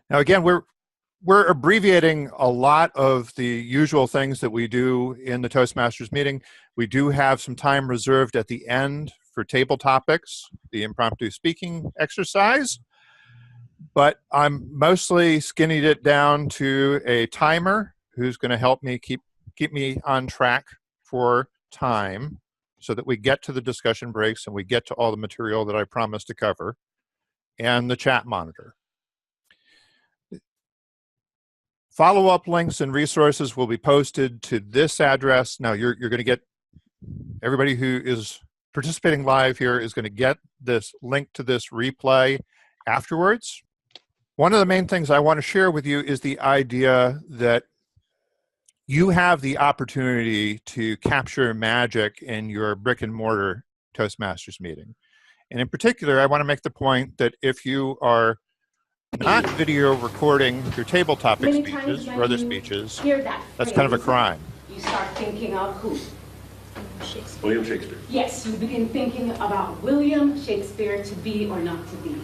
Now, again, we're abbreviating a lot of the usual things that we do in the Toastmasters meeting. We do have some time reserved at the end for table topics, the impromptu speaking exercise, but I'm mostly skinnied it down to a timer who's going to help me keep me on track for time so that we get to the discussion breaks and we get to all the material that I promised to cover, and the chat monitor. Follow-up links and resources will be posted to this address. Now, you're going to get, everybody who is participating live here is going to get this link to this replay afterwards. One of the main things I want to share with you is the idea that you have the opportunity to capture magic in your brick and mortar Toastmasters meeting. And in particular, I want to make the point that if you are not video recording your table topic speeches or other speeches, that's kind of a crime. You start thinking of who? William Shakespeare. Yes, you begin thinking about William Shakespeare, to be or not to be.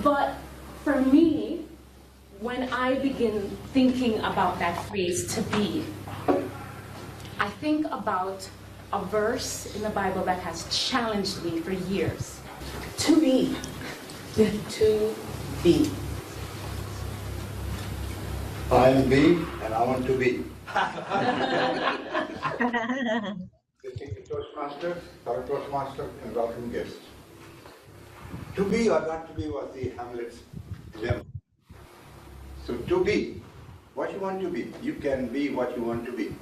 But for me, when I begin thinking about that phrase, to be, I think about a verse in the Bible that has challenged me for years. To be. To be. I am B, and I want to be. Distinguished Toastmaster, fellow Toastmaster, and welcome guests. To be or not to be was the Hamlet's dilemma. So to be what you want to be. You can be what you want to be.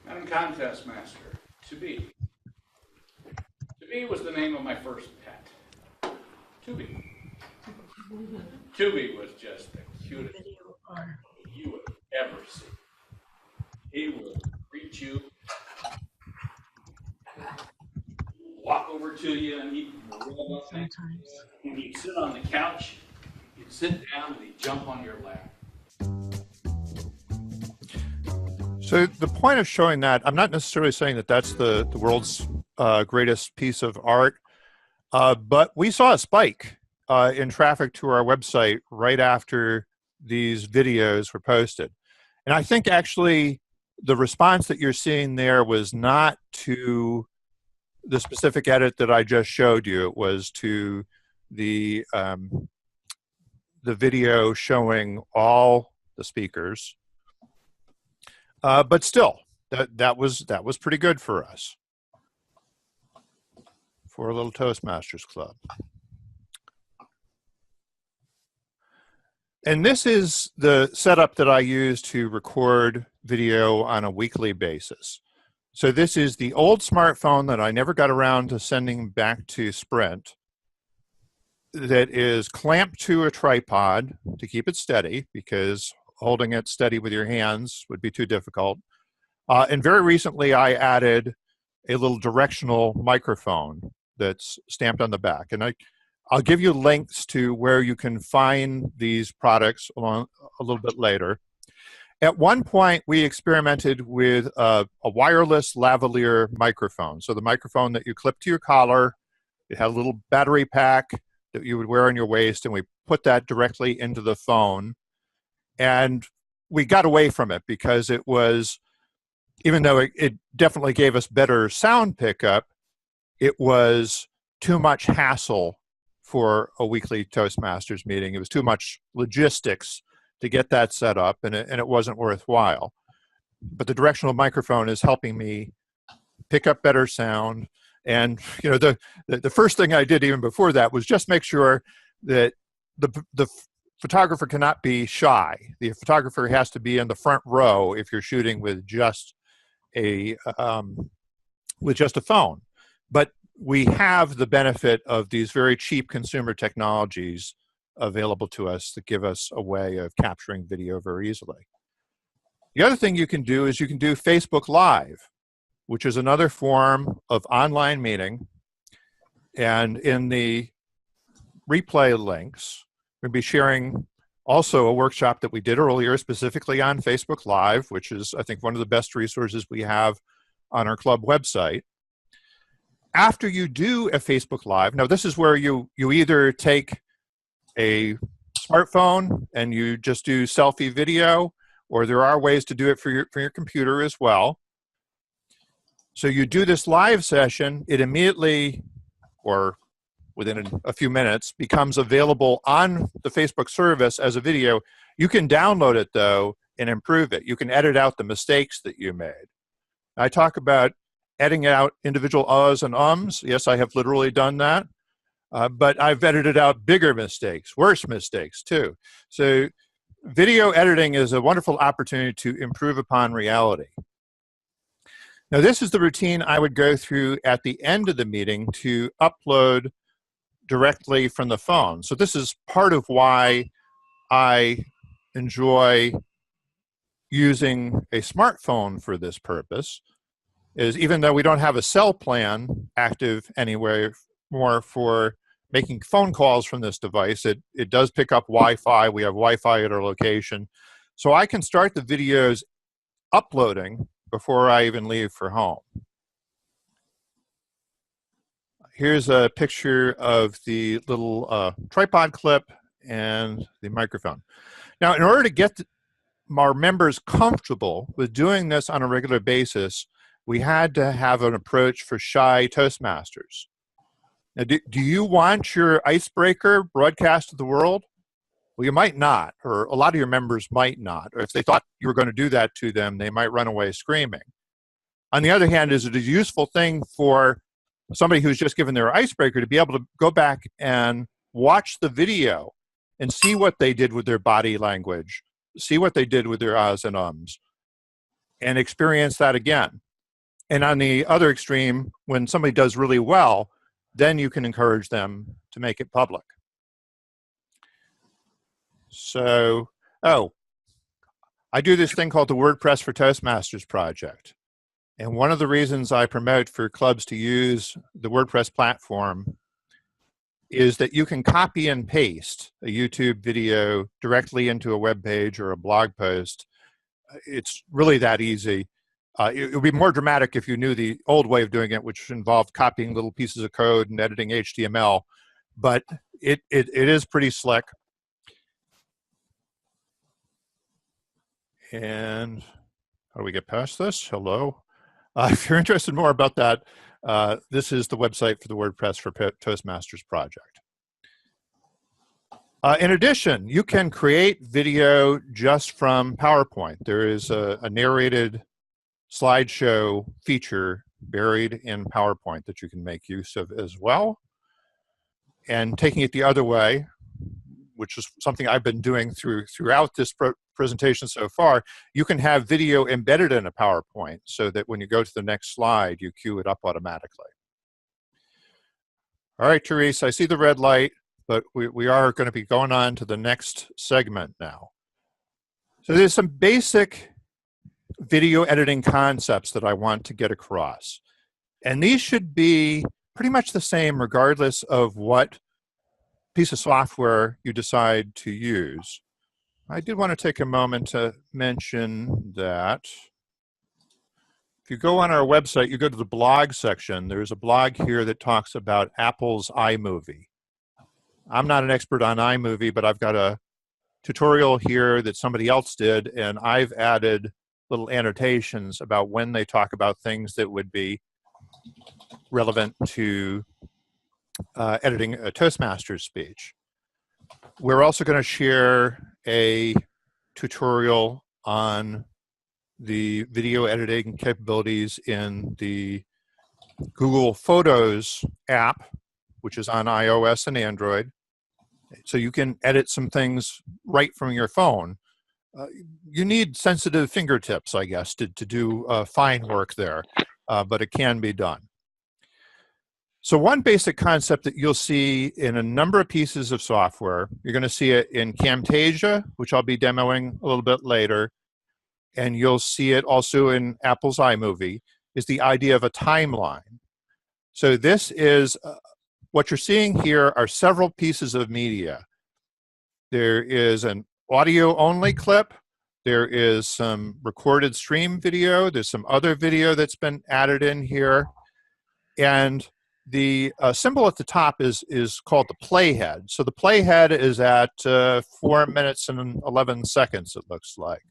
I'm Contest Master. To be. To be was the name of my first pet. To be. To be was just the cutest you would ever see. He will greet you, walk over to you, and he'd rub up next to you. And he'd sit on the couch, he'd sit down, and he'd jump on your lap. So the point of showing that, I'm not necessarily saying that that's the world's greatest piece of art, but we saw a spike in traffic to our website right after these videos were posted. And I think actually the response that you're seeing there was not to the specific edit that I just showed you. It was to the video showing all the speakers. But still, that was pretty good for us, for a little Toastmasters Club. And this is the setup that I use to record video on a weekly basis. So this is the old smartphone that I never got around to sending back to Sprint, that is clamped to a tripod to keep it steady, because holding it steady with your hands would be too difficult. And very recently I added a little directional microphone that's stamped on the back. And I'll give you links to where you can find these products a little bit later. At one point, we experimented with a wireless lavalier microphone. So the microphone that you clip to your collar, it had a little battery pack that you would wear on your waist, and we put that directly into the phone. And we got away from it because it was, even though it definitely gave us better sound pickup, it was too much hassle for a weekly Toastmasters meeting. It was too much logistics to get that set up, and it wasn't worthwhile. But the directional microphone is helping me pick up better sound. And you know, the first thing I did even before that was just make sure that the photographer cannot be shy. The photographer has to be in the front row if you're shooting with just a phone. But we have the benefit of these very cheap consumer technologies available to us that give us a way of capturing video very easily. The other thing you can do is you can do Facebook Live, which is another form of online meeting. And in the replay links, we'll be sharing also a workshop that we did earlier specifically on Facebook Live, which is, I think, one of the best resources we have on our club website. after you do a Facebook Live, now this is where you either take a smartphone and you just do selfie video, or there are ways to do it for your computer as well. So you do this live session, it immediately, or within a few minutes, becomes available on the Facebook service as a video. You can download it though and improve it. You can edit out the mistakes that you made. I talk about editing out individual uhs and ums. Yes, I have literally done that. But I've edited out bigger mistakes, worse mistakes too. So video editing is a wonderful opportunity to improve upon reality. Now this is the routine I would go through at the end of the meeting to upload directly from the phone. So this is part of why I enjoy using a smartphone for this purpose, is even though we don't have a cell plan active anywhere more for making phone calls from this device, it does pick up Wi-Fi. We have Wi-Fi at our location. So I can start the videos uploading before I even leave for home. Here's a picture of the little tripod clip and the microphone. Now, in order to get our members comfortable with doing this on a regular basis, we had to have an approach for shy Toastmasters. Now, do you want your icebreaker broadcast to the world? Well, you might not, or a lot of your members might not. Or if they thought you were going to do that to them, they might run away screaming. On the other hand, is it a useful thing for somebody who's just given their icebreaker to be able to go back and watch the video and see what they did with their body language, see what they did with their ahs and ums, and experience that again. And on the other extreme, when somebody does really well, then you can encourage them to make it public. So, I do this thing called the WordPress for Toastmasters project. And one of the reasons I promote for clubs to use the WordPress platform is that you can copy and paste a YouTube video directly into a web page or a blog post. It's really that easy. It would be more dramatic if you knew the old way of doing it, which involved copying little pieces of code and editing HTML, but it is pretty slick. And how do we get past this? Hello. If you're interested more about that, this is the website for the WordPress for Toastmasters project. In addition, you can create video just from PowerPoint. There is a narrated slideshow feature buried in PowerPoint that you can make use of as well. And taking it the other way, which is something I've been doing throughout this presentation so far, you can have video embedded in a PowerPoint so that when you go to the next slide, you queue it up automatically. All right, Therese, I see the red light, but we are going to be going on to the next segment now. So there's some basic video editing concepts that I want to get across. And these should be pretty much the same regardless of what piece of software you decide to use. I did want to take a moment to mention that if you go on our website, you go to the blog section, there's a blog here that talks about Apple's iMovie. I'm not an expert on iMovie, but I've got a tutorial here that somebody else did, and I've added little annotations about when they talk about things that would be relevant to editing a Toastmasters speech. We're also going to share a tutorial on the video editing capabilities in the Google Photos app, which is on iOS and Android. So you can edit some things right from your phone. You need sensitive fingertips, I guess, to do fine work there, but it can be done. So one basic concept that you'll see in a number of pieces of software, you're going to see it in Camtasia, which I'll be demoing a little bit later, and you'll see it also in Apple's iMovie, is the idea of a timeline. So this is, what you're seeing here are several pieces of media. There is an audio-only clip, there is some recorded stream video, there's some other video that's been added in here, and the symbol at the top is called the playhead. So the playhead is at 4 minutes and 11 seconds, it looks like.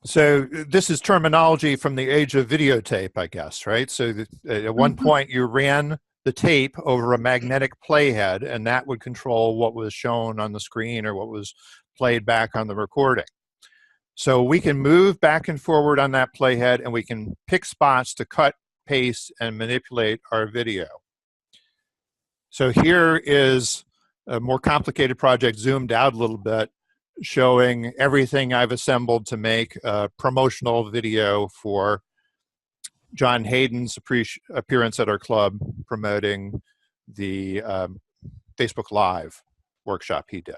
So this is terminology from the age of videotape, I guess, right? So at one point you ran the tape over a magnetic playhead, and that would control what was shown on the screen or what was played back on the recording. So we can move back and forward on that playhead, and we can pick spots to cut, paste, and manipulate our video. So here is a more complicated project zoomed out a little bit, showing everything I've assembled to make a promotional video for John Hayden's appearance at our club promoting the Facebook Live workshop he did.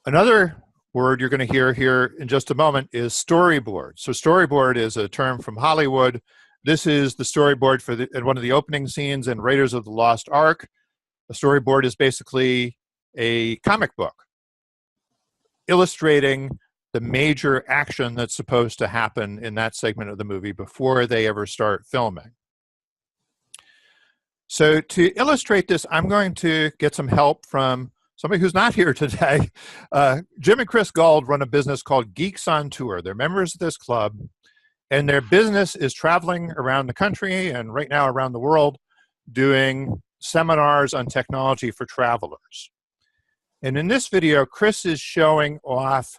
Another word you're going to hear here in just a moment is storyboard. So storyboard is a term from Hollywood. This is the storyboard for one of the opening scenes in Raiders of the Lost Ark. A storyboard is basically a comic book illustrating the major action that's supposed to happen in that segment of the movie before they ever start filming. So to illustrate this, I'm going to get some help from somebody who's not here today. Jim and Chris Gould run a business called Geeks on Tour. They're members of this club, and their business is traveling around the country and right now around the world doing seminars on technology for travelers. And in this video, Chris is showing off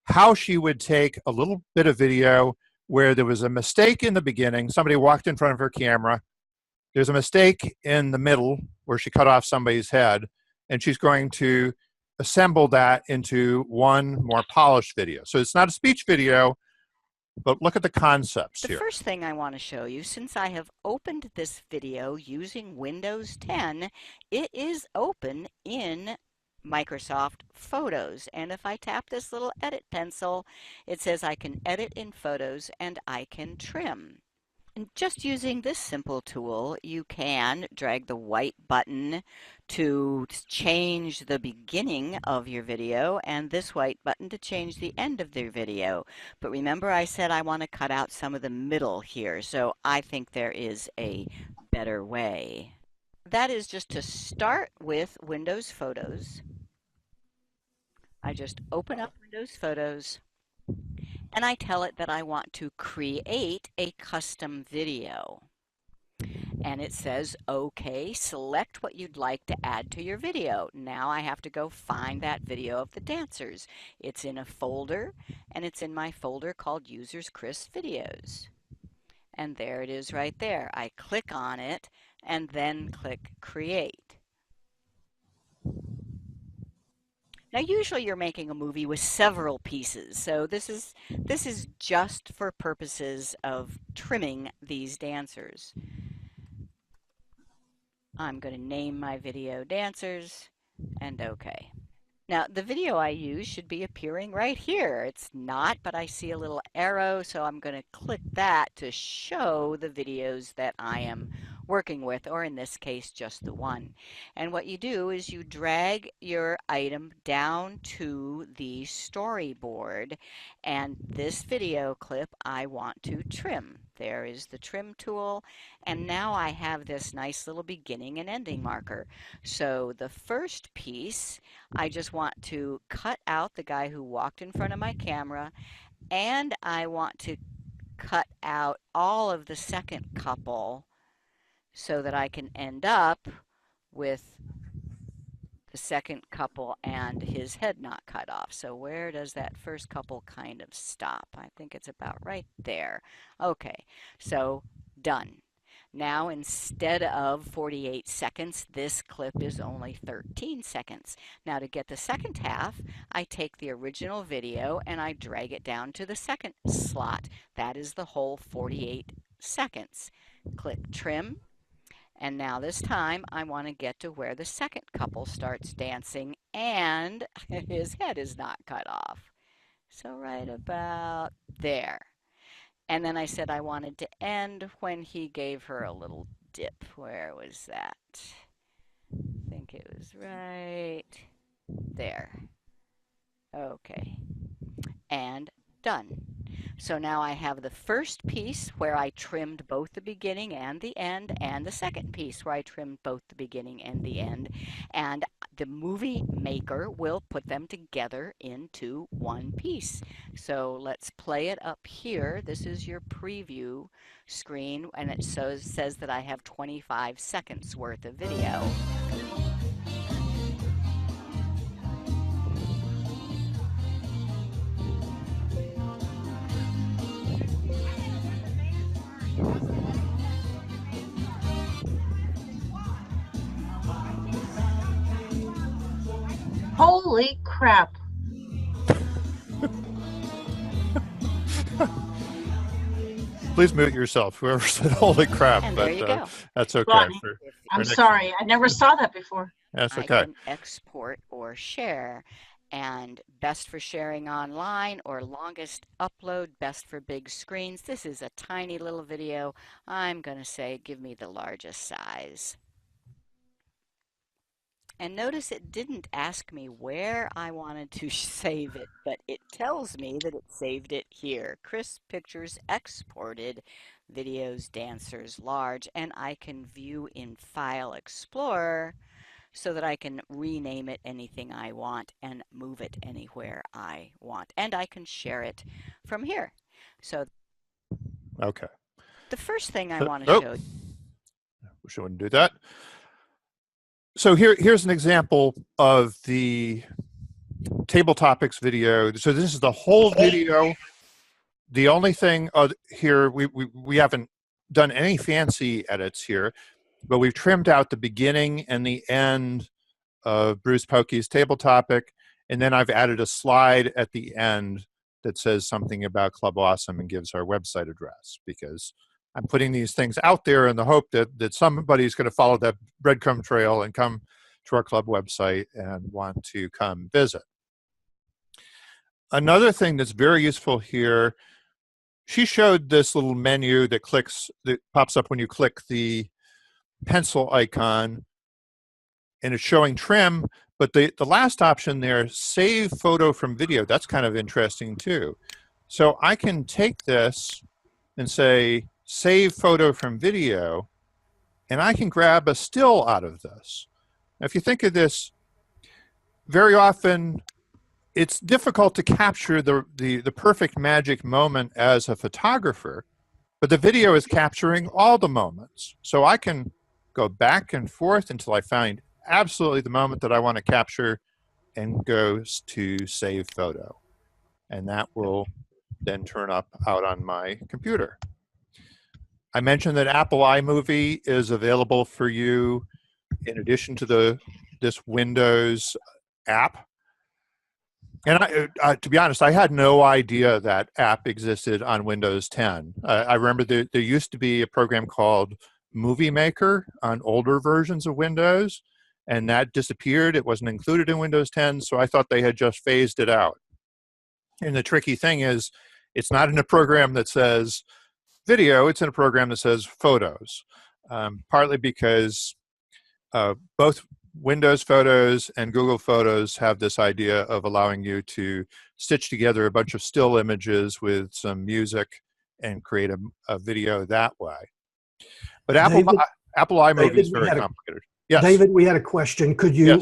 how she would take a little bit of video where there was a mistake in the beginning. Somebody walked in front of her camera. There's a mistake in the middle where she cut off somebody's head, and she's going to assemble that into one more polished video. So it's not a speech video, but look at the concepts here. The first thing I want to show you, since I have opened this video using Windows 10, it is open in Microsoft Photos, and if I tap this little edit pencil, it says I can edit in Photos and I can trim. And just using this simple tool, you can drag the white button to change the beginning of your video and this white button to change the end of their video. But remember, I said I want to cut out some of the middle here, so I think there is a better way. That is just to start with Windows Photos. I just open up Windows Photos and I tell it that I want to create a custom video. And it says, okay, select what you'd like to add to your video. Now I have to go find that video of the dancers. It's in a folder, and it's in my folder called Users Chris Videos. And there it is right there. I click on it and then click Create. Now usually you're making a movie with several pieces, so this is just for purposes of trimming these dancers. I'm going to name my video Dancers and OK. Now the video I use should be appearing right here. It's not, but I see a little arrow, so I'm going to click that to show the videos that I am working with, or in this case just the one. And what you do is you drag your item down to the storyboard, and this video clip I want to trim. There is the trim tool, and now I have this nice little beginning and ending marker. So the first piece, I just want to cut out the guy who walked in front of my camera, and I want to cut out all of the second couple so that I can end up with the second couple and his head not cut off. So where does that first couple kind of stop? I think it's about right there. Okay, so done. Now instead of 48 seconds, this clip is only 13 seconds. Now to get the second half, I take the original video and I drag it down to the second slot. That is the whole 48 seconds. Click Trim. And now this time I want to get to where the second couple starts dancing and his head is not cut off. So right about there. And then I said I wanted to end when he gave her a little dip. Where was that? I think it was right there. Okay. And done. So now I have the first piece where I trimmed both the beginning and the end, and the second piece where I trimmed both the beginning and the end. And the movie maker will put them together into one piece. So let's play it up here. This is your preview screen, and it says that I have 25 seconds worth of video. Holy crap. Please mute yourself, whoever said holy crap. And but there you go. That's okay. Bonnie, For I'm next- sorry. I never saw that before. That's I okay. can export or share. And best for sharing online or longest upload, best for big screens. This is a tiny little video. I'm going to say give me the largest size. And notice it didn't ask me where I wanted to save it, but it tells me that it saved it here. Crisp Pictures exported videos, dancers, large, and I can view in File Explorer so that I can rename it anything I want and move it anywhere I want. And I can share it from here. So Okay. the first thing I want to show you. Wish I wouldn't do that. So here's an example of the table topics video. So this is the whole video. The only thing here, we haven't done any fancy edits here, but we've trimmed out the beginning and the end of Bruce Pokey's table topic, and then I've added a slide at the end that says something about Club Awesome and gives our website address, because I'm putting these things out there in the hope that somebody's going to follow that breadcrumb trail and come to our club website and want to come visit. Another thing that's very useful here, she showed this little menu that pops up when you click the pencil icon, and it's showing trim, but the last option there, save photo from video, that's kind of interesting too. So I can take this and say, save photo from video, and I can grab a still out of this. Now, if you think of this, very often it's difficult to capture the perfect magic moment as a photographer, but the video is capturing all the moments. So I can go back and forth until I find absolutely the moment that I want to capture and go to save photo. And that will then turn up out on my computer. I mentioned that Apple iMovie is available for you in addition to this Windows app. And to be honest, I had no idea that app existed on Windows 10. I remember there used to be a program called Movie Maker on older versions of Windows, and that disappeared. It wasn't included in Windows 10, so I thought they had just phased it out. And the tricky thing is, it's not in a program that says video, it's in a program that says photos, partly because both Windows Photos and Google Photos have this idea of allowing you to stitch together a bunch of still images with some music and create a video that way. But Apple iMovie is very complicated. Yes. David, we had a question. Could you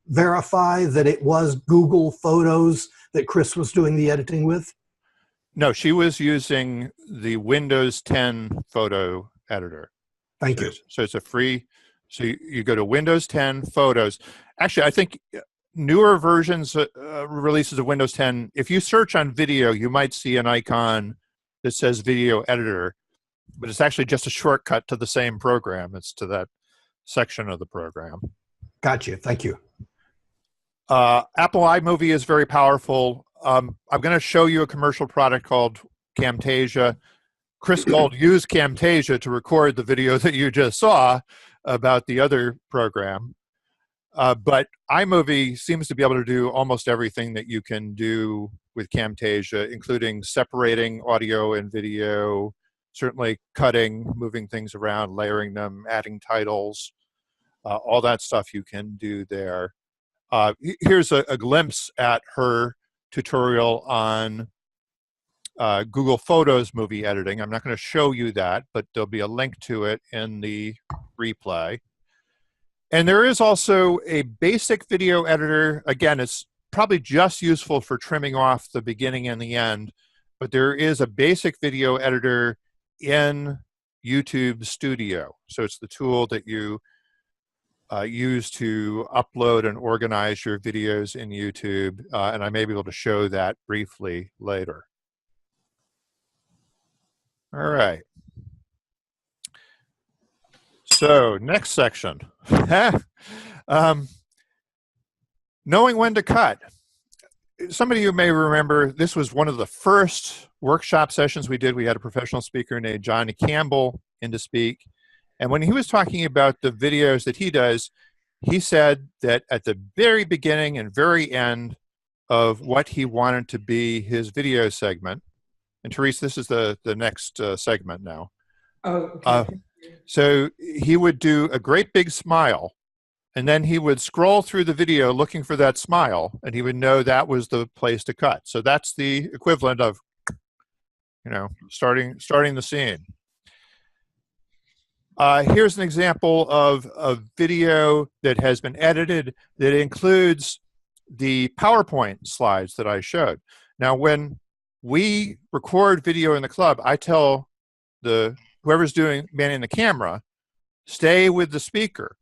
verify that it was Google Photos that Chris was doing the editing with? No, she was using the Windows 10 photo editor. Thank you. So it's a free, so you go to Windows 10 Photos. Actually, I think newer versions, releases of Windows 10, if you search on video, you might see an icon that says Video Editor, but it's actually just a shortcut to the same program. It's to that section of the program. Gotcha. Thank you. Apple iMovie is very powerful. I'm going to show you a commercial product called Camtasia. Chris Gold used Camtasia to record the video that you just saw about the other program. But iMovie seems to be able to do almost everything that you can do with Camtasia, including separating audio and video, certainly cutting, moving things around, layering them, adding titles, all that stuff you can do there. Here's a glimpse at her tutorial on Google Photos movie editing. I'm not going to show you that, but there'll be a link to it in the replay. And there is also a basic video editor. Again, it's probably just useful for trimming off the beginning and the end, but there is a basic video editor in YouTube Studio. So it's the tool that you use to upload and organize your videos in YouTube, and I may be able to show that briefly later. All right. So next section. Knowing when to cut. Some of you may remember this was one of the first workshop sessions we did. We had a professional speaker named Johnny Campbell in to speak. And when he was talking about the videos that he does, he said that at the very beginning and very end of what he wanted to be his video segment, and Therese, this is the next segment now. Oh, okay. So he would do a great big smile, and then he would scroll through the video looking for that smile, and he would know that was the place to cut. So that's the equivalent of, you know, starting the scene. Here's an example of a video that has been edited that includes the PowerPoint slides that I showed. Now, when we record video in the club, I tell whoever's manning the camera, stay with the speaker.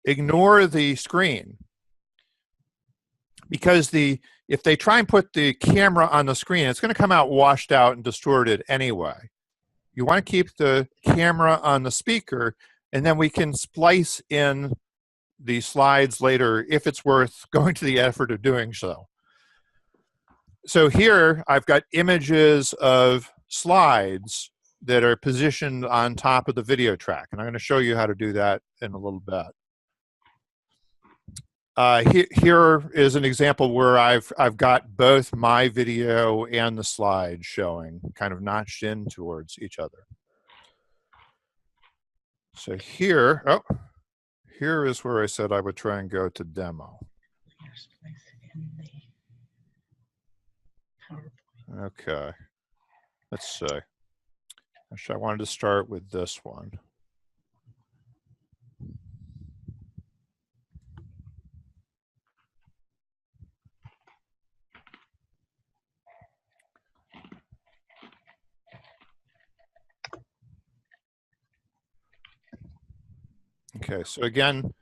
Ignore the screen. Because if they try and put the camera on the screen, it's going to come out washed out and distorted anyway. You want to keep the camera on the speaker, and then we can splice in the slides later if it's worth going to the effort of doing so. So here I've got images of slides that are positioned on top of the video track, and I'm going to show you how to do that in a little bit. Here is an example where I've got both my video and the slides showing, kind of notched in towards each other. So here is where I said I would try and go to demo. Okay, let's see. Actually, I wanted to start with this one. Okay, so again,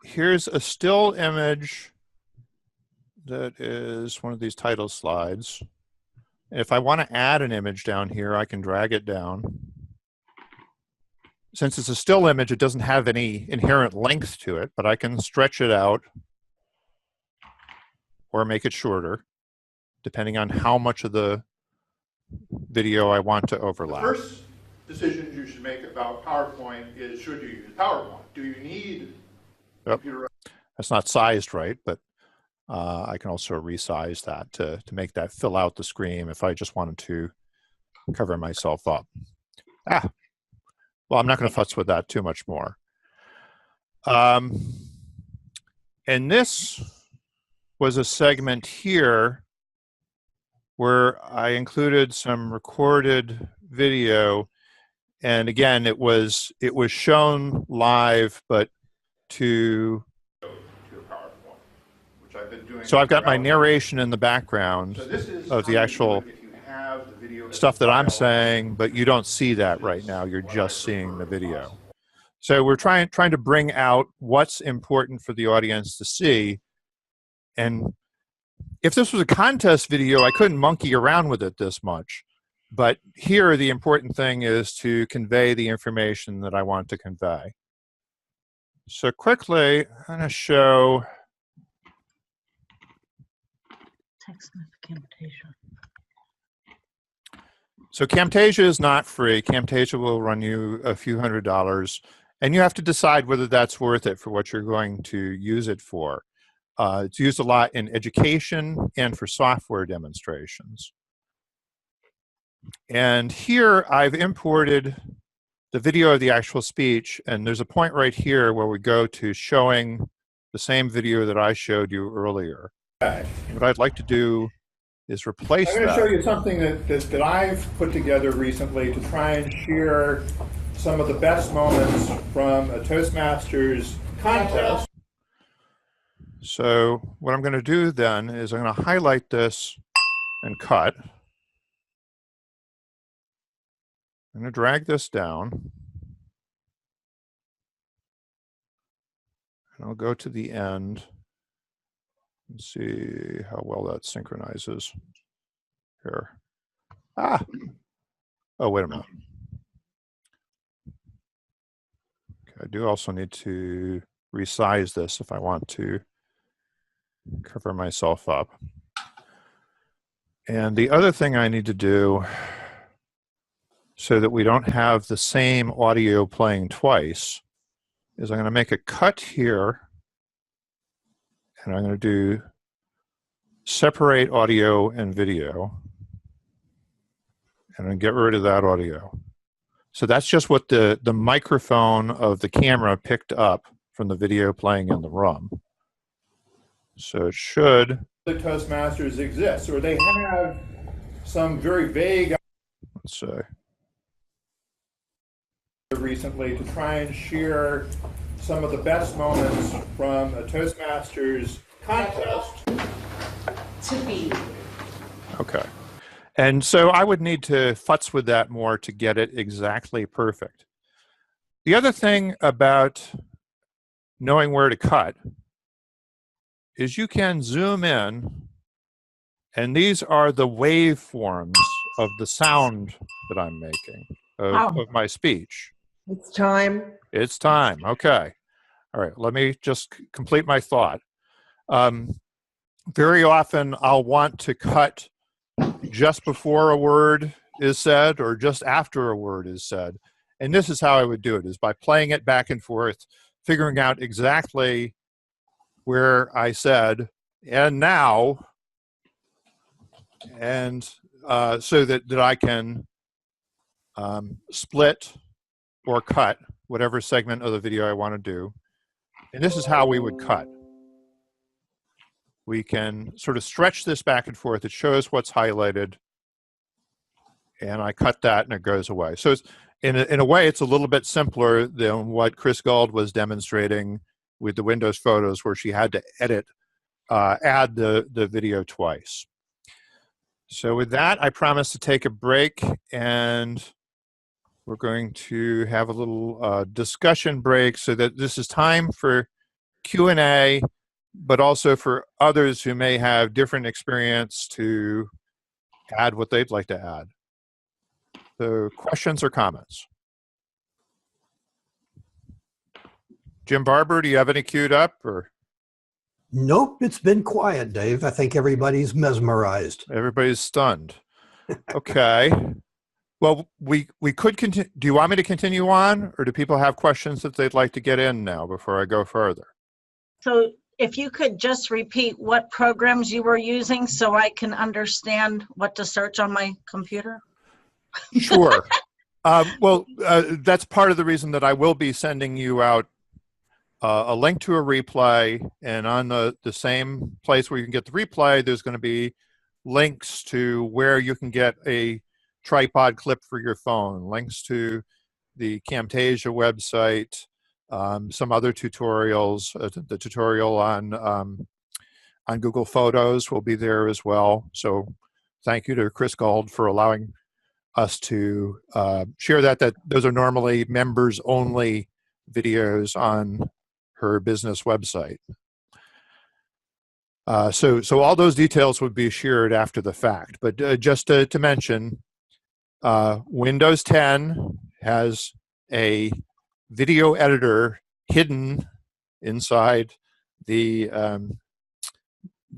here's a still image that is one of these title slides. If I want to add an image down here, I can drag it down. Since it's a still image, it doesn't have any inherent length to it, but I can stretch it out or make it shorter, depending on how much of the video I want to overlap. The first decision you should make about PowerPoint is, should you use PowerPoint? Do you need computer? That's not sized right, but I can also resize that to make that fill out the screen if I just wanted to cover myself up. Well, I'm not going to futz with that too much more. And this was a segment here where I included some recorded video. And again, it was shown live, but to PowerPoint, which I've been doing. So I've got my narration in the background of the actual stuff that I'm saying, but you don't see that right now. You're just seeing the video. So we're trying to bring out what's important for the audience to see. And if this was a contest video, I couldn't monkey around with it this much. But here, the important thing is to convey the information that I want to convey. So quickly, I'm going to show Text with Camtasia. So Camtasia is not free. Camtasia will run you a few $100s, and you have to decide whether that's worth it for what you're going to use it for. It's used a lot in education and for software demonstrations. And here I've imported the video of the actual speech, and there's a point right here where we go to showing the same video that I showed you earlier. What I'd like to do is replace I'm going to that. show you something that I've put together recently to try and share some of the best moments from a Toastmasters contest. So what I'm going to do then is I'm going to highlight this and cut. I'm going to drag this down. And I'll go to the end and see how well that synchronizes here. Ah! Oh, wait a minute. Okay, I do also need to resize this if I want to cover myself up. And the other thing I need to do, so that we don't have the same audio playing twice, is I'm going to make a cut here, and I'm going to do separate audio and video, and I'm going to get rid of that audio. So that's just what the microphone of the camera picked up from the video playing in the room. So it should. The Toastmasters exists, or they have some very vague. Let's see. Recently to try and share some of the best moments from a Toastmasters contest. To be. Okay. And so I would need to futz with that more to get it exactly perfect. The other thing about knowing where to cut is you can zoom in, and these are the waveforms of the sound that I'm making of my speech. It's time. It's time. Okay. All right. Let me just complete my thought. Very often I'll want to cut just before a word is said or just after a word is said. And this is how I would do it, is by playing it back and forth, figuring out exactly where I said, and now, and so that I can split or cut whatever segment of the video I want to do. And this is how we would cut. We can sort of stretch this back and forth. It shows what's highlighted, and I cut that and it goes away. So it's, in a way, it's a little bit simpler than what Chris Gold was demonstrating with the Windows photos, where she had to add the video twice. So with that, I promise to take a break, and we're going to have a little discussion break, so that this is time for Q&A, but also for others who may have different experience to add what they'd like to add. So questions or comments? Jim Barber, do you have any queued up? Or? Nope, it's been quiet, Dave. I think everybody's mesmerized. Everybody's stunned. Okay. Well, we could continue. Do you want me to continue on, or do people have questions that they'd like to get in now before I go further? So if you could just repeat what programs you were using so I can understand what to search on my computer. Sure. Well, that's part of the reason that I will be sending you out a link to a replay, and on the same place where you can get the replay, there's going to be links to where you can get a tripod clip for your phone, links to the Camtasia website, some other tutorials. The tutorial on Google Photos will be there as well. So thank you to Chris Gold for allowing us to share that those are normally members only videos on her business website. So all those details would be shared after the fact, but just to mention, Windows 10 has a video editor hidden inside the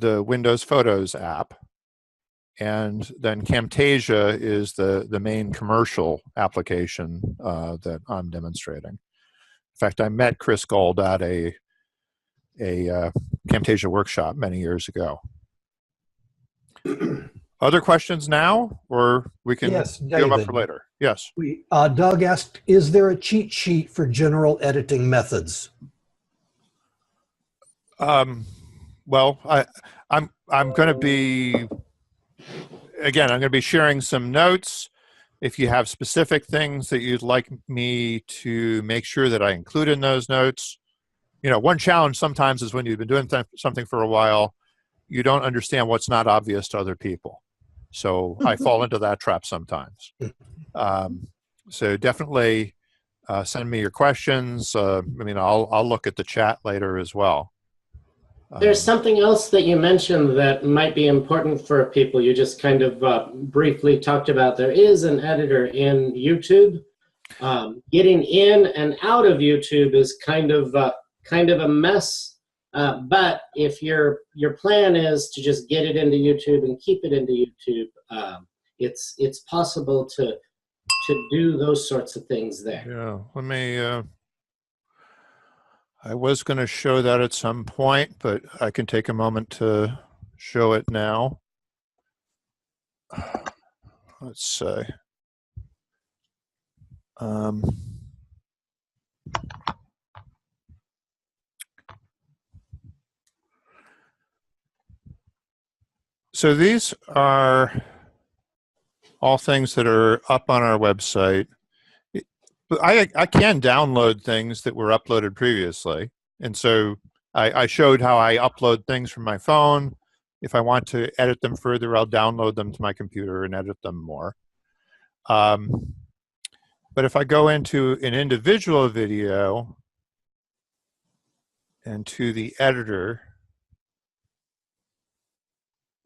Windows Photos app. And then Camtasia is the main commercial application that I'm demonstrating. In fact, I met Chris Gold at a Camtasia workshop many years ago. Other questions now, or we can Yes, do them up David. for later? Yes. Doug asked, is there a cheat sheet for general editing methods? Well, I'm going to be again, I'm going to be sharing some notes. If you have specific things that you'd like me to make sure that I include in those notes, you know, one challenge sometimes is when you've been doing something for a while, you don't understand what's not obvious to other people. So I fall into that trap sometimes. So definitely send me your questions. I mean, I'll look at the chat later as well. There's something else that you mentioned that might be important for people. You just kind of briefly talked about. There is an editor in YouTube. Getting in and out of YouTube is kind of a mess. But if your plan is to just get it into YouTube and keep it into YouTube, it's possible to do those sorts of things there. Yeah, let me. I was going to show that at some point, but I can take a moment to show it now. Let's see. So these are all things that are up on our website. I can download things that were uploaded previously. And so I showed how I upload things from my phone. If I want to edit them further, I'll download them to my computer and edit them more. But if I go into an individual video and to the editor,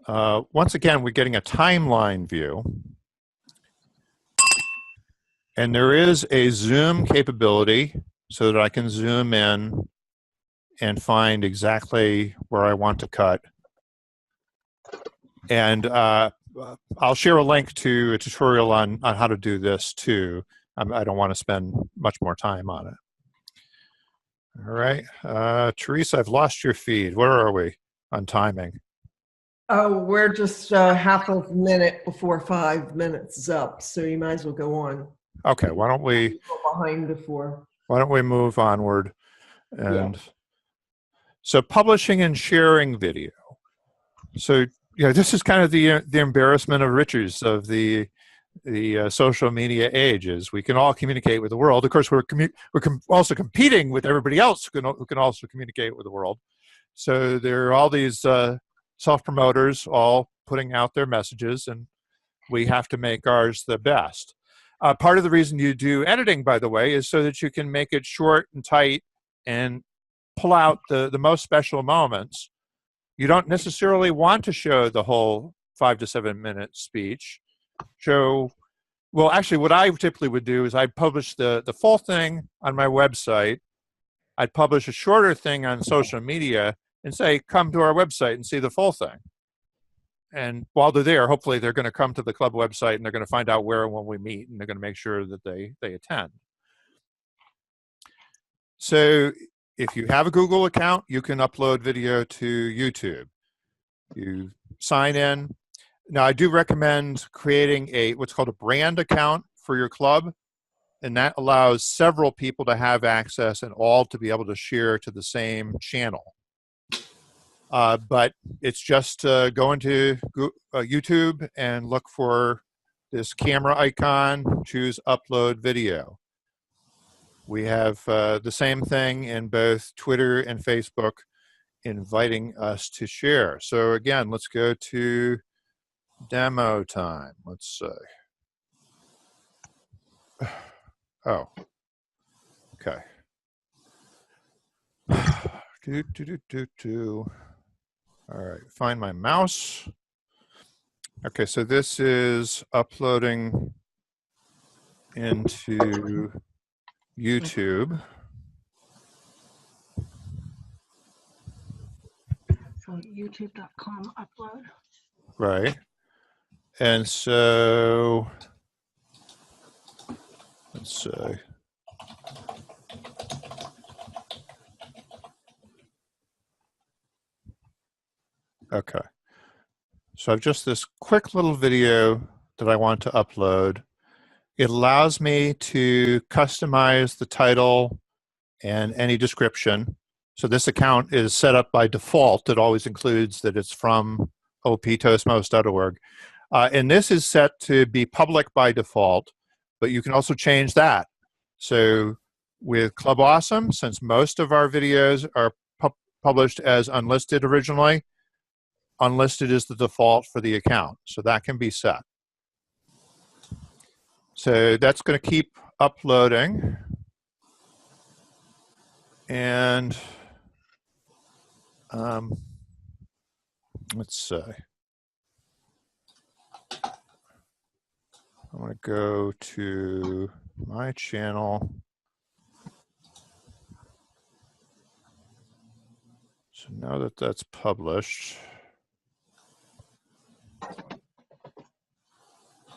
once again, we're getting a timeline view. And there is a zoom capability so that I can zoom in and find exactly where I want to cut. And I'll share a link to a tutorial on how to do this too. I don't want to spend much more time on it. All right, Teresa, I've lost your feed. Where are we on timing? Oh, we're just half a minute before 5 minutes is up, so you might as well go on. Okay, why don't we behind before? Why don't we move onward? And so publishing and sharing video. So this is kind of the embarrassment of riches of the social media age. Is we can all communicate with the world. Of course, we're also competing with everybody else who can also communicate with the world. So there are all these self-promoters all putting out their messages, and we have to make ours the best. Part of the reason you do editing, by the way, is so that you can make it short and tight and pull out the most special moments. You don't necessarily want to show the whole 5 to 7 minute speech. Well, actually, what I typically would do is I'd publish the full thing on my website. I'd publish a shorter thing on social media and say, come to our website and see the full thing. And while they're there, hopefully they're going to come to the club website and they're going to find out where and when we meet, and they're going to make sure that they attend. So if you have a Google account, you can upload video to YouTube. You sign in. Now, I do recommend creating what's called a brand account for your club, and that allows several people to have access and all to be able to share to the same channel. But it's just go into YouTube and look for this camera icon, choose upload video. We have the same thing in both Twitter and Facebook inviting us to share. So again, let's go to demo time. Let's see. Oh, okay. All right, find my mouse. Okay, so this is uploading into YouTube. So youtube.com upload. Right. And so, let's see. Okay. So I've just this quick little video that I want to upload. It allows me to customize the title and any description. So this account is set up by default. It always includes that it's from optoastmost.org. And this is set to be public by default, but you can also change that. So with Club Awesome, since most of our videos are published as unlisted originally, unlisted is the default for the account. So that can be set. So that's going to keep uploading. And let's see. I'm going to go to my channel. So now that that's published,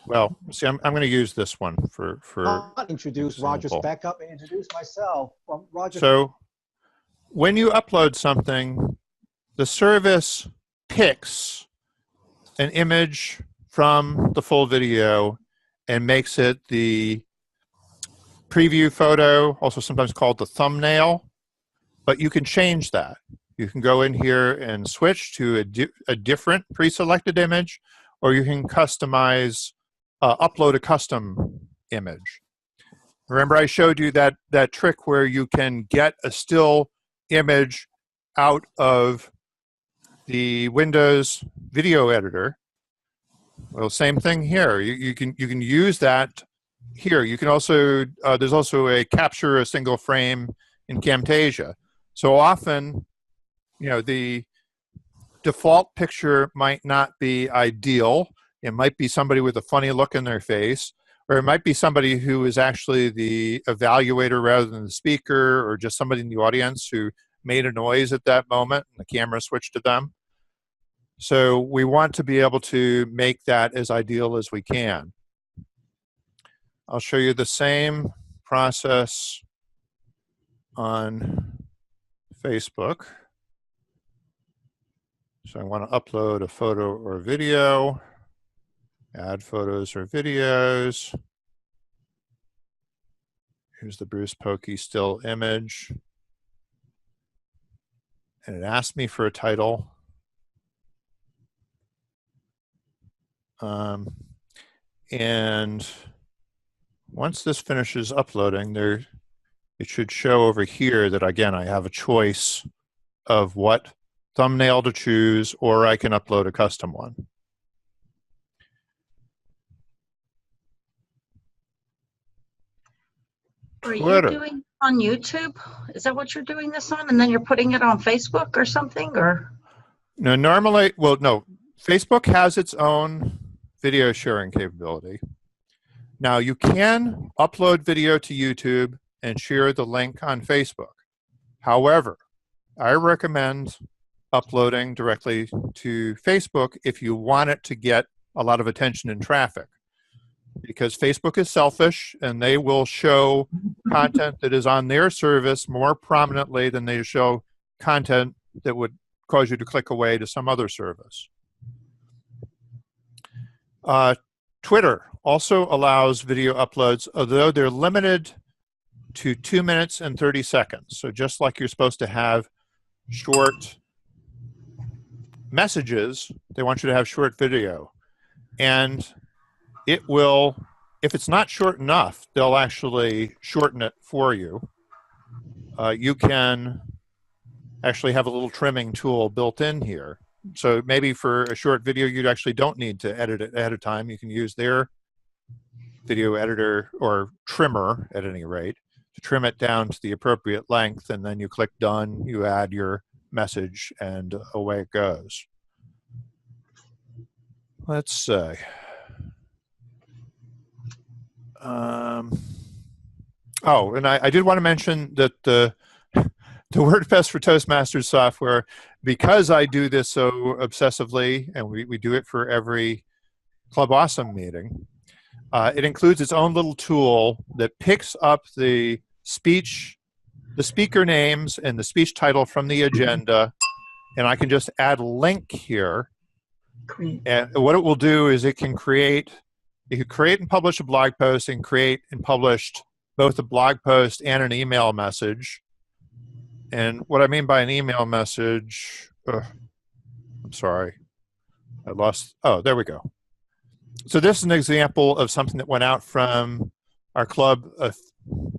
well, see, I'm going to use this one for I'll introduce Roger example. Speck up and introduce myself. Roger. So when you upload something, the service picks an image from the full video and makes it the preview photo, also sometimes called the thumbnail, but you can change that. You can go in here and switch to a different pre-selected image, or you can customize, upload a custom image. Remember I showed you that trick where you can get a still image out of the Windows video editor. Well, same thing here. You can use that here. You can also, there's also a capture a single frame in Camtasia. So often, you know, the default picture might not be ideal. It might be somebody with a funny look in their face, or it might be somebody who is actually the evaluator rather than the speaker, or just somebody in the audience who made a noise at that moment and the camera switched to them. So we want to be able to make that as ideal as we can. I'll show you the same process on Facebook. So I want to upload a photo or video, add photos or videos. Here's the Bruce Pokey still image. And it asked me for a title. And once this finishes uploading, it should show over here that, again, I have a choice of what thumbnail to choose, or I can upload a custom one. Are you doing on YouTube? Is that what you're doing this on? And then you're putting it on Facebook or something, or? No, normally, well, no, Facebook has its own video sharing capability. Now you can upload video to YouTube and share the link on Facebook. However, I recommend uploading directly to Facebook if you want it to get a lot of attention and traffic, because Facebook is selfish and they will show content that is on their service more prominently than they show content that would cause you to click away to some other service. Twitter also allows video uploads, although they're limited to 2 minutes and 30 seconds. So just like you're supposed to have short messages, they want you to have short video. And it will, if it's not short enough, they'll actually shorten it for you. You can actually have a little trimming tool built in here. So maybe for a short video, you actually don't need to edit it ahead of time. You can use their video editor or trimmer, at any rate, to trim it down to the appropriate length, and then you click done, you add your message, and away it goes. Let's see. Oh, and I did want to mention that the WordPress for Toastmasters software, because I do this so obsessively, and we do it for every Club Awesome meeting, it includes its own little tool that picks up the speaker names and the speech title from the agenda, and I can just add a link here. And what it will do is it can create and publish a blog post, and create and publish both a blog post and an email message. And what I mean by an email message, I'm sorry. I lost, oh, there we go. So this is an example of something that went out from our club a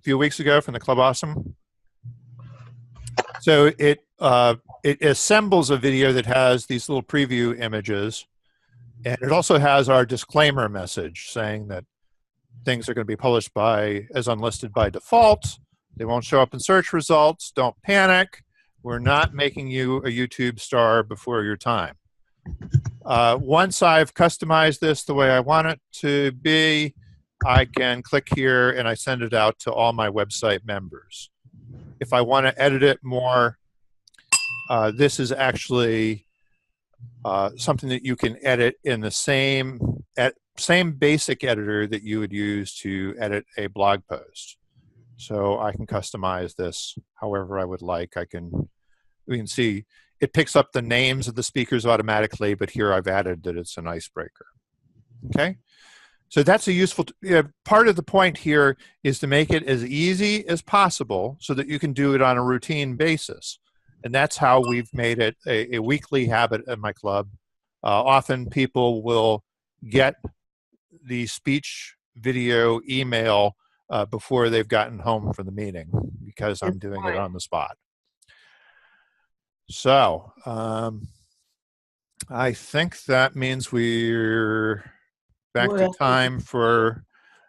few weeks ago from the Club Awesome. So it assembles a video that has these little preview images, and it also has our disclaimer message saying that things are going to be published as unlisted by default. They won't show up in search results. Don't panic. We're not making you a YouTube star before your time. Once I've customized this the way I want it to be, I can click here and I send it out to all my website members. If I want to edit it more, this is actually something that you can edit in the same basic editor that you would use to edit a blog post. So I can customize this however I would like. We can see it picks up the names of the speakers automatically, but here I've added that it's an icebreaker. Okay, so that's a useful, part of the point here is to make it as easy as possible so that you can do it on a routine basis. And that's how we've made it a weekly habit at my club. Often people will get the speech video email before they've gotten home from the meeting because I'm doing it on the spot. So I think that means we're back to time for...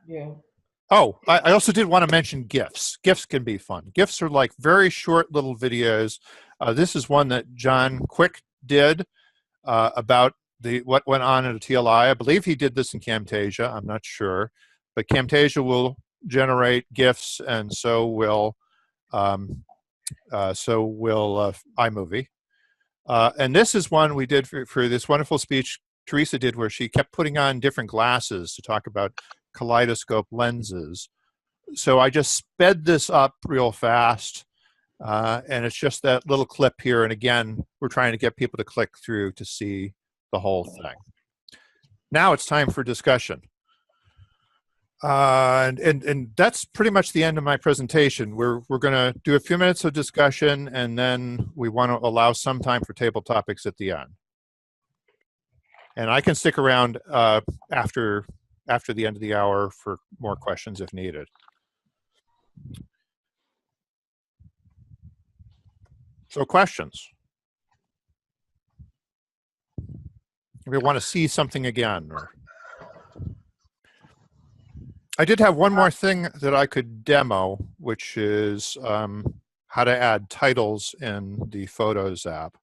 Yeah. Oh, I also did want to mention GIFs. GIFs can be fun. GIFs are like very short little videos. This is one that John Quick did about what went on at a TLI. I believe he did this in Camtasia. I'm not sure. But Camtasia will generate GIFs, and so will iMovie. And this is one we did for this wonderful speech Teresa did where she kept putting on different glasses to talk about kaleidoscope lenses. So I just sped this up real fast, and it's just that little clip here. And again, we're trying to get people to click through to see the whole thing. Now it's time for discussion. And that's pretty much the end of my presentation. We're going to do a few minutes of discussion, and then we want to allow some time for table topics at the end. And I can stick around after the end of the hour for more questions if needed. So questions? If you want to see something again, or... I did have one more thing that I could demo, which is how to add titles in the Photos app.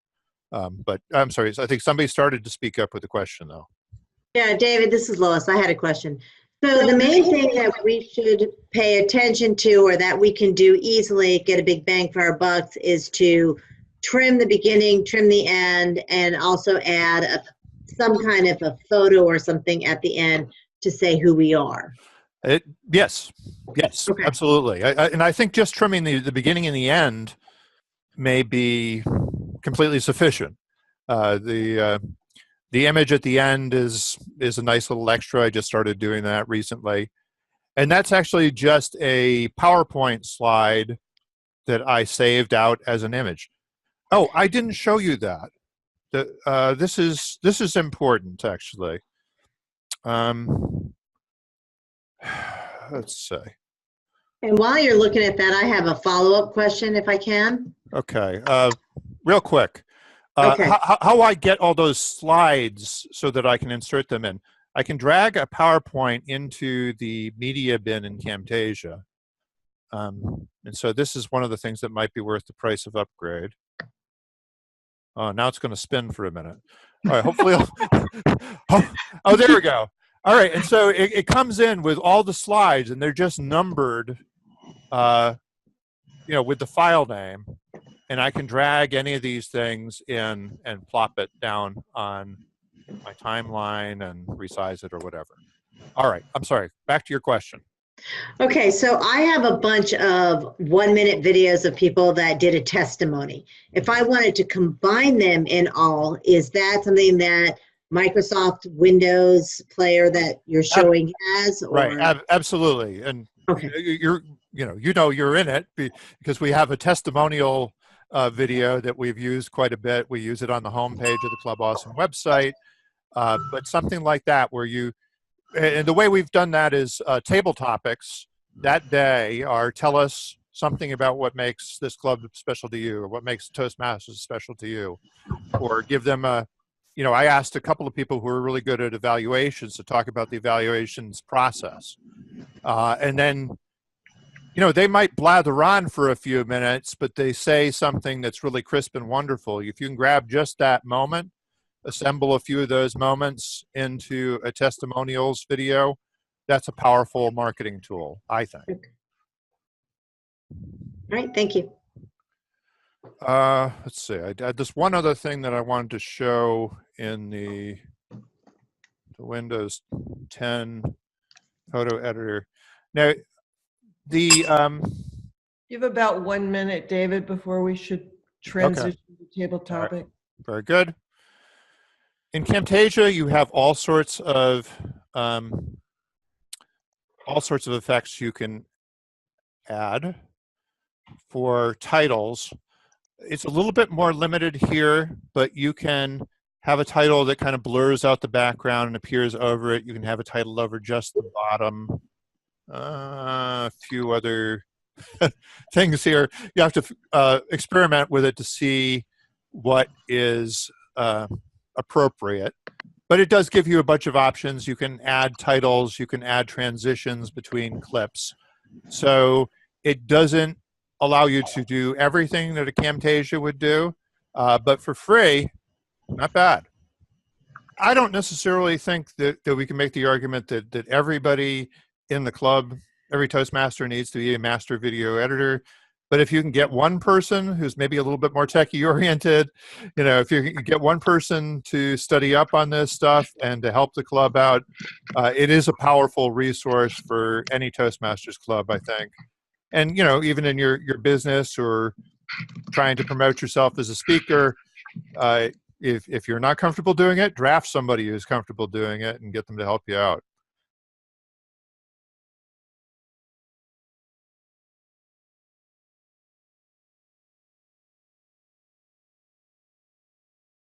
But I'm sorry, I think somebody started to speak up with a question, though. Yeah, David, this is Lois. I had a question. So the main thing that we should pay attention to, or that we can do easily, get a big bang for our bucks, is to trim the beginning, trim the end, and also add some kind of a photo or something at the end to say who we are. Yes, okay. Absolutely. And I think just trimming the beginning and the end may be completely sufficient. The image at the end is a nice little extra. I just started doing that recently. And that's actually just a PowerPoint slide that I saved out as an image. Oh, I didn't show you that. This is important, actually. Let's see. And while you're looking at that, I have a follow-up question, if I can. Okay. Real quick. Okay. How I get all those slides so that I can insert them in. I can drag a PowerPoint into the media bin in Camtasia. And so this is one of the things that might be worth the price of upgrade. Oh, now it's going to spin for a minute. All right, hopefully. Oh, there we go. All right, and so it comes in with all the slides, and they're just numbered, with the file name. And I can drag any of these things in and plop it down on my timeline and resize it or whatever. All right, I'm sorry. Back to your question. Okay, so I have a bunch of 1-minute videos of people that did a testimony. If I wanted to combine them in all, is that something that Microsoft Windows player that you're showing has? Or? Right, absolutely. And okay. you're in it because we have a testimonial video that we've used quite a bit. We use it on the homepage of the Club Awesome website. But something like that where you, and the way we've done that is table topics that day are tell us something about what makes this club special to you, or what makes Toastmasters special to you, or give them a, you know, I asked a couple of people who are really good at evaluations to talk about the evaluations process. And then, you know, they might blather on for a few minutes, but they say something that's really crisp and wonderful. If you can grab just that moment, assemble a few of those moments into a testimonials video, that's a powerful marketing tool, I think. All right, thank you. Let's see, I had this one other thing that I wanted to show in the Windows 10 photo editor. Now, the You have about 1 minute, David, before we should transition to table topic. Very good. In Camtasia, you have all sorts of effects you can add for titles. It's a little bit more limited here, but you can have a title that kind of blurs out the background and appears over it. You can have a title over just the bottom. A few other things here. You have to experiment with it to see what is appropriate. But it does give you a bunch of options. You can add titles. You can add transitions between clips. So it doesn't allow you to do everything that a Camtasia would do, but for free, not bad. I don't necessarily think that we can make the argument that everybody in the club, every Toastmaster needs to be a master video editor. But if you can get one person who's maybe a little bit more techie oriented, you know, if you can get one person to study up on this stuff and to help the club out, it is a powerful resource for any Toastmasters club, I think. And, you know, even in your business or trying to promote yourself as a speaker, if you're not comfortable doing it, draft somebody who's comfortable doing it and get them to help you out.